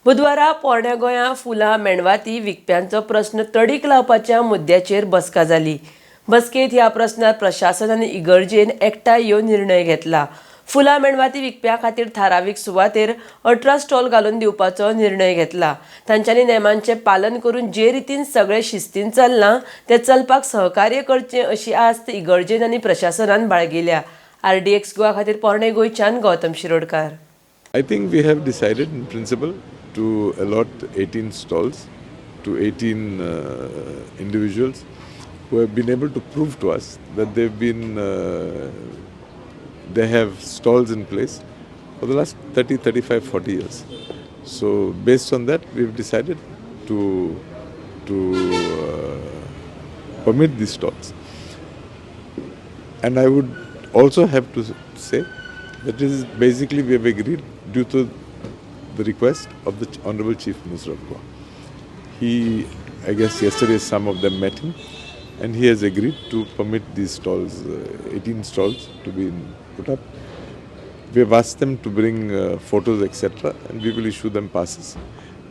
बुधवारा पोरण्या गोंया फुलां मेणवाती विकप्यांचो प्रश्न तडीक लावपाच्या मुद्द्याचेर बसका जाली. बसकेंत ह्या प्रस्नार प्रशासन आनी इगर्जेन एकठांय येवन निर्णय घेतला. फुलां मेणवाती विकप्यां खातीर थारावीक सुवातेर 18 स्टॉल घालून दिवपाचो निर्णय घेतला. तांच्यांनी नेमांचें पालन करून जे रितीन सगळे शिस्तीन चल्लां तें चलपाक सहकार्य करचें अशी आस्त इगर्जेन आनी प्रशासनान बाळगिल्या. RDXGOA खातीर पोरणे गोंयच्यान Gautam Shirodkar. I think we have decided in principle to allot 18 stalls to 18 individuals who have been able to prove to us that they have stalls in place for the last 30, 35, 40 years. So based on that, we've decided to permit these stalls. And I would also have to say that is basically we have agreed due to the request of the Honorable Chief Minister of Goa. I guess yesterday some of them met him and he has agreed to permit these stalls, 18 stalls to be put up. We have asked them to bring photos etc. and we will issue them passes.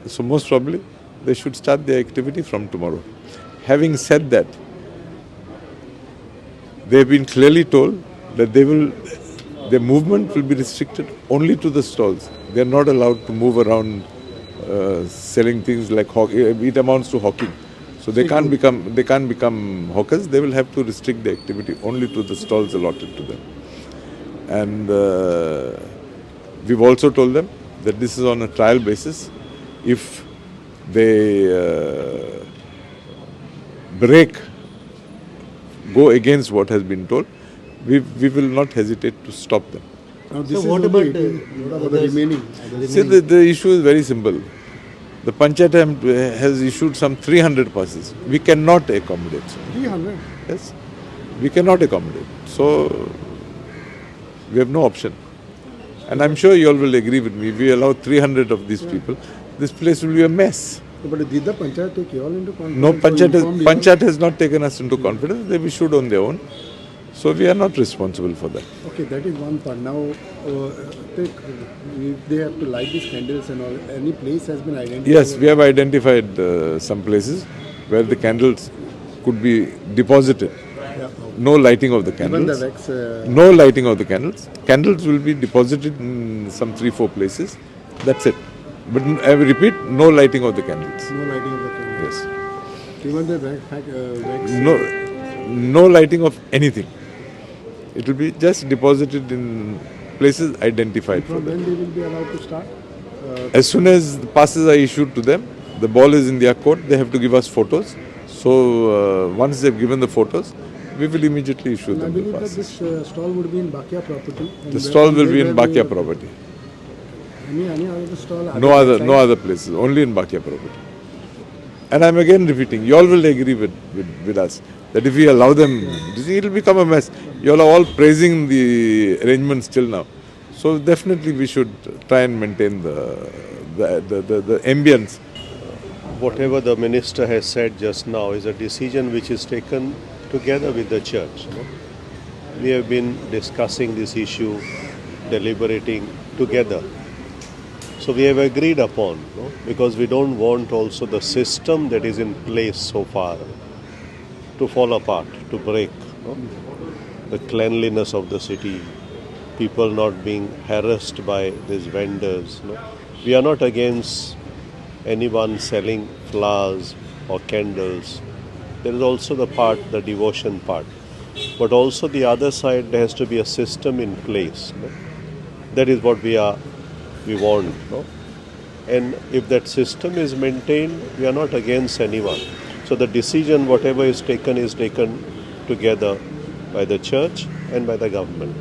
So most probably they should start their activity from tomorrow. Having said that, they have been clearly told that their movement will be restricted only to the stalls. They are not allowed to move around selling things like it amounts to hawking. So they can't become hawkers. They will have to restrict the activity only to the stalls allotted to them. And we've also told them that this is on a trial basis. If they go against what has been told, we will not hesitate to stop them. So what about the remaining? See, the issue is very simple. The Panchayat has issued some 300 passes. We cannot accommodate. 300? Yes, we cannot accommodate. So we have no option. And I'm sure you all will agree with me. If we allow 300 of these people, this place will be a mess. But did the Panchayat take you all into confidence? No, Panchayat has not taken us into confidence. They've issued on their own. So we are not responsible for that. Okay, that is one part. Now, if they have to light these candles and all, any place has been identified? Yes, we have identified some places where the candles could be deposited. Yeah, okay. No lighting of the candles. Even the wax, no lighting of the candles. Candles will be deposited in some 3-4 places. That's it. But I repeat, no lighting of the candles. No lighting of the candles. Yes. Even the wax? No lighting of anything. It will be just deposited in places identified. From when they will be allowed to start? As soon as the passes are issued to them, the ball is in their court, they have to give us photos. So once they've given the photos, we will immediately issue them the passes. I believe that this stall would be in Bakia property. The stall will be in Bakia property. Any other stall? No other places, only in Bakia property. And I'm again repeating, you all will agree with us that if we allow them, it will become a mess. You all are all praising the arrangements till now. So definitely we should try and maintain the ambience. Whatever the minister has said just now is a decision which is taken together with the church. We have been discussing this issue, deliberating together. So we have agreed upon, because we don't want also the system that is in place so far to fall apart, to break. The cleanliness of the city, people not being harassed by these vendors. We are not against anyone selling flowers or candles. There is also the devotion part. But also the other side, there has to be a system in place. That is what we want. And if that system is maintained, we are not against anyone. So the decision, whatever is taken together by the church and by the government.